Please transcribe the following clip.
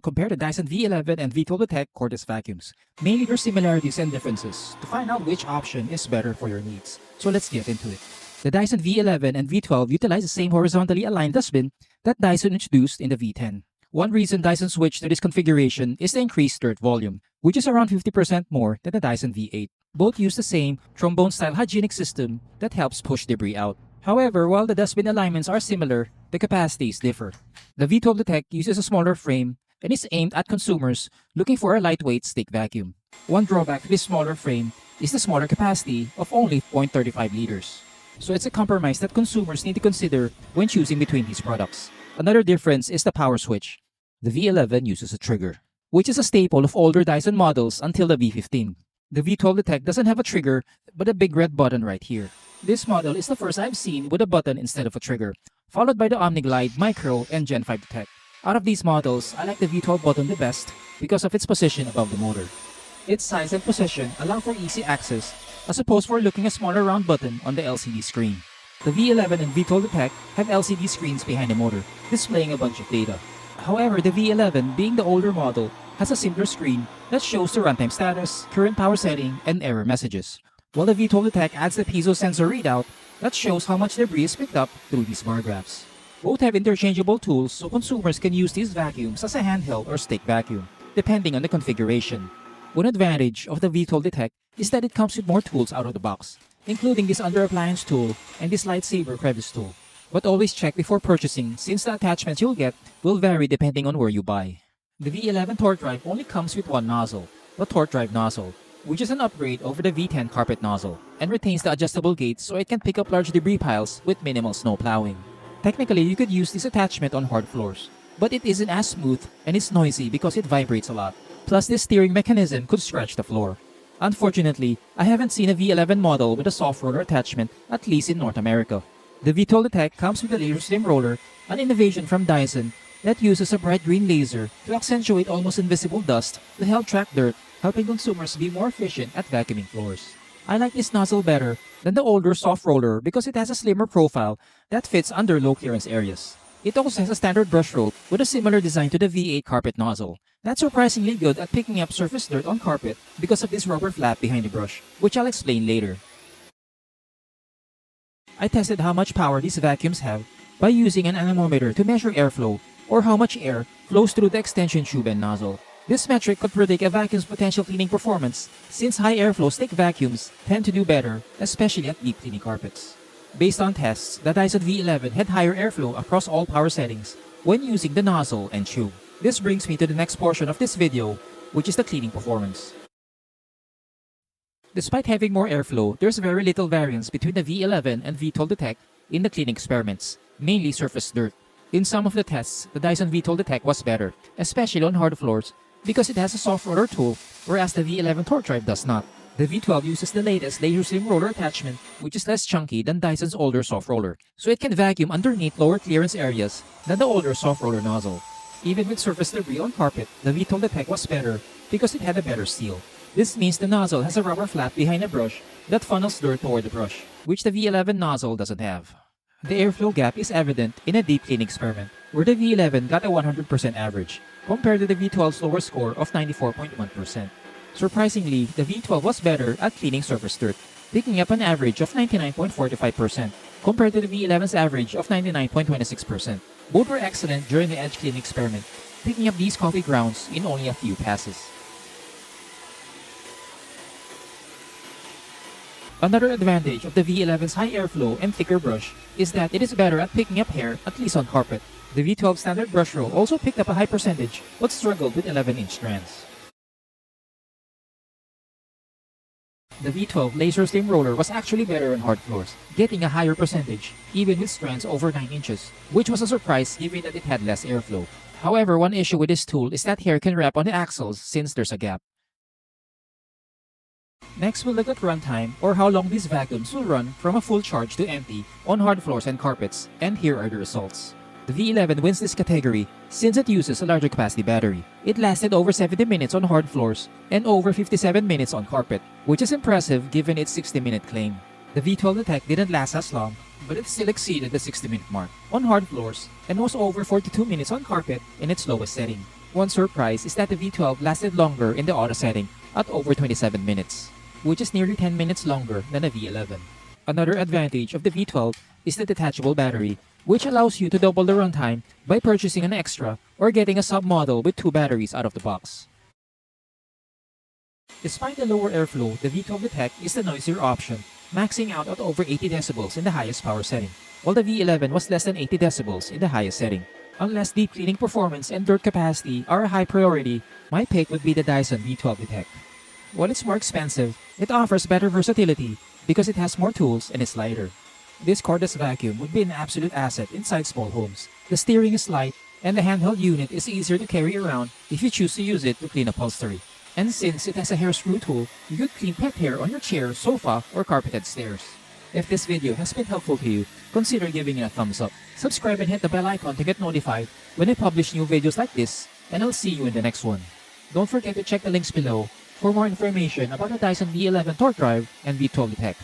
compare the Dyson V11 and V12 Detect cordless vacuums. Mainly their similarities and differences to find out which option is better for your needs. So let's get into it. The Dyson V11 and V12 utilize the same horizontally aligned dustbin that Dyson introduced in the V10. One reason Dyson switched to this configuration is the increased dirt volume, which is around 50% more than the Dyson V8. Both use the same trombone-style hygienic system that helps push debris out. However, while the dustbin alignments are similar, the capacities differ. The V12 Detect uses a smaller frame and is aimed at consumers looking for a lightweight stick vacuum. One drawback to this smaller frame is the smaller capacity of only 0.35 liters. So it's a compromise that consumers need to consider when choosing between these products. Another difference is the power switch. The V11 uses a trigger, which is a staple of older Dyson models until the V15. The V12 Detect doesn't have a trigger but a big red button right here. This model is the first I've seen with a button instead of a trigger, followed by the OmniGlide Micro and Gen 5 Detect. Out of these models, I like the V12 button the best because of its position above the motor. Its size and position allow for easy access as opposed for looking a smaller round button on the LCD screen. The V11 and V12 Detect have LCD screens behind the motor, displaying a bunch of data. However, the V11, being the older model, has a simpler screen that shows the runtime status, current power setting, and error messages, while the V12 Detect adds the piezo sensor readout that shows how much debris is picked up through these bar graphs. Both have interchangeable tools so consumers can use these vacuums as a handheld or stick vacuum, depending on the configuration. One advantage of the V12 Detect is that it comes with more tools out of the box, including this under appliance tool and this lightsaber crevice tool. But always check before purchasing since the attachments you'll get will vary depending on where you buy. The V11 torque drive only comes with one nozzle, the torque drive nozzle, which is an upgrade over the V10 carpet nozzle, and retains the adjustable gate so it can pick up large debris piles with minimal snow plowing. Technically, you could use this attachment on hard floors, but it isn't as smooth and it's noisy because it vibrates a lot. Plus, this steering mechanism could scratch the floor. Unfortunately, I haven't seen a V11 model with a soft roller attachment, at least in North America. The V12 Detect comes with a laser slim roller, an innovation from Dyson that uses a bright green laser to accentuate almost invisible dust to help track dirt, helping consumers be more efficient at vacuuming floors. I like this nozzle better than the older soft roller because it has a slimmer profile that fits under low clearance areas. It also has a standard brush rope with a similar design to the V8 carpet nozzle. That's surprisingly good at picking up surface dirt on carpet because of this rubber flap behind the brush, which I'll explain later. I tested how much power these vacuums have by using an anemometer to measure airflow, or how much air flows through the extension tube and nozzle. This metric could predict a vacuum's potential cleaning performance since high airflow stick vacuums tend to do better, especially at deep cleaning carpets. Based on tests, the Dyson V11 had higher airflow across all power settings when using the nozzle and tube. This brings me to the next portion of this video, which is the cleaning performance. Despite having more airflow, there's very little variance between the V11 and V12 Detect in the cleaning experiments, mainly surface dirt. In some of the tests, the Dyson V12 Detect was better, especially on hard floors, because it has a soft roller tool, whereas the V11 torque drive does not. The V12 uses the latest laser slim roller attachment, which is less chunky than Dyson's older soft roller, so it can vacuum underneath lower clearance areas than the older soft roller nozzle. Even with surface debris on carpet, the V12 Detect was better because it had a better seal. This means the nozzle has a rubber flap behind the brush that funnels dirt toward the brush, which the V11 nozzle doesn't have. The airflow gap is evident in a deep cleaning experiment, where the V11 got a 100% average, compared to the V12's lower score of 94.1%. Surprisingly, the V12 was better at cleaning surface dirt, picking up an average of 99.45%, compared to the V11's average of 99.26%. Both were excellent during the edge cleaning experiment, picking up these coffee grounds in only a few passes. Another advantage of the V11's high airflow and thicker brush is that it is better at picking up hair, at least on carpet. The V12 standard brush roll also picked up a high percentage but struggled with 11-inch strands. The V12 laser slim roller was actually better on hard floors, getting a higher percentage, even with strands over 9 inches, which was a surprise given that it had less airflow. However, one issue with this tool is that hair can wrap on the axles since there's a gap. Next, we'll look at runtime, or how long these vacuums will run from a full charge to empty on hard floors and carpets, and here are the results. The V11 wins this category since it uses a larger capacity battery. It lasted over 70 minutes on hard floors and over 57 minutes on carpet, which is impressive given its 60-minute claim. The V12 Detect didn't last as long, but it still exceeded the 60-minute mark on hard floors and was over 42 minutes on carpet in its lowest setting. One surprise is that the V12 lasted longer in the auto setting at over 27 minutes, which is nearly 10 minutes longer than the V11. Another advantage of the V12 is the detachable battery, which allows you to double the runtime by purchasing an extra or getting a sub-model with 2 batteries out of the box. Despite the lower airflow, the V12 Detect is the noisier option, maxing out at over 80 decibels in the highest power setting, while the V11 was less than 80 decibels in the highest setting. Unless deep cleaning performance and dirt capacity are a high priority, my pick would be the Dyson V12 Detect. While it's more expensive, it offers better versatility because it has more tools and is lighter. This cordless vacuum would be an absolute asset inside small homes. The steering is light, and the handheld unit is easier to carry around if you choose to use it to clean upholstery. And since it has a hair screw tool, you could clean pet hair on your chair, sofa, or carpeted stairs. If this video has been helpful to you, consider giving it a thumbs up. Subscribe and hit the bell icon to get notified when I publish new videos like this, and I'll see you in the next one. Don't forget to check the links below for more information about the Dyson V11 torque drive and V12 Detect.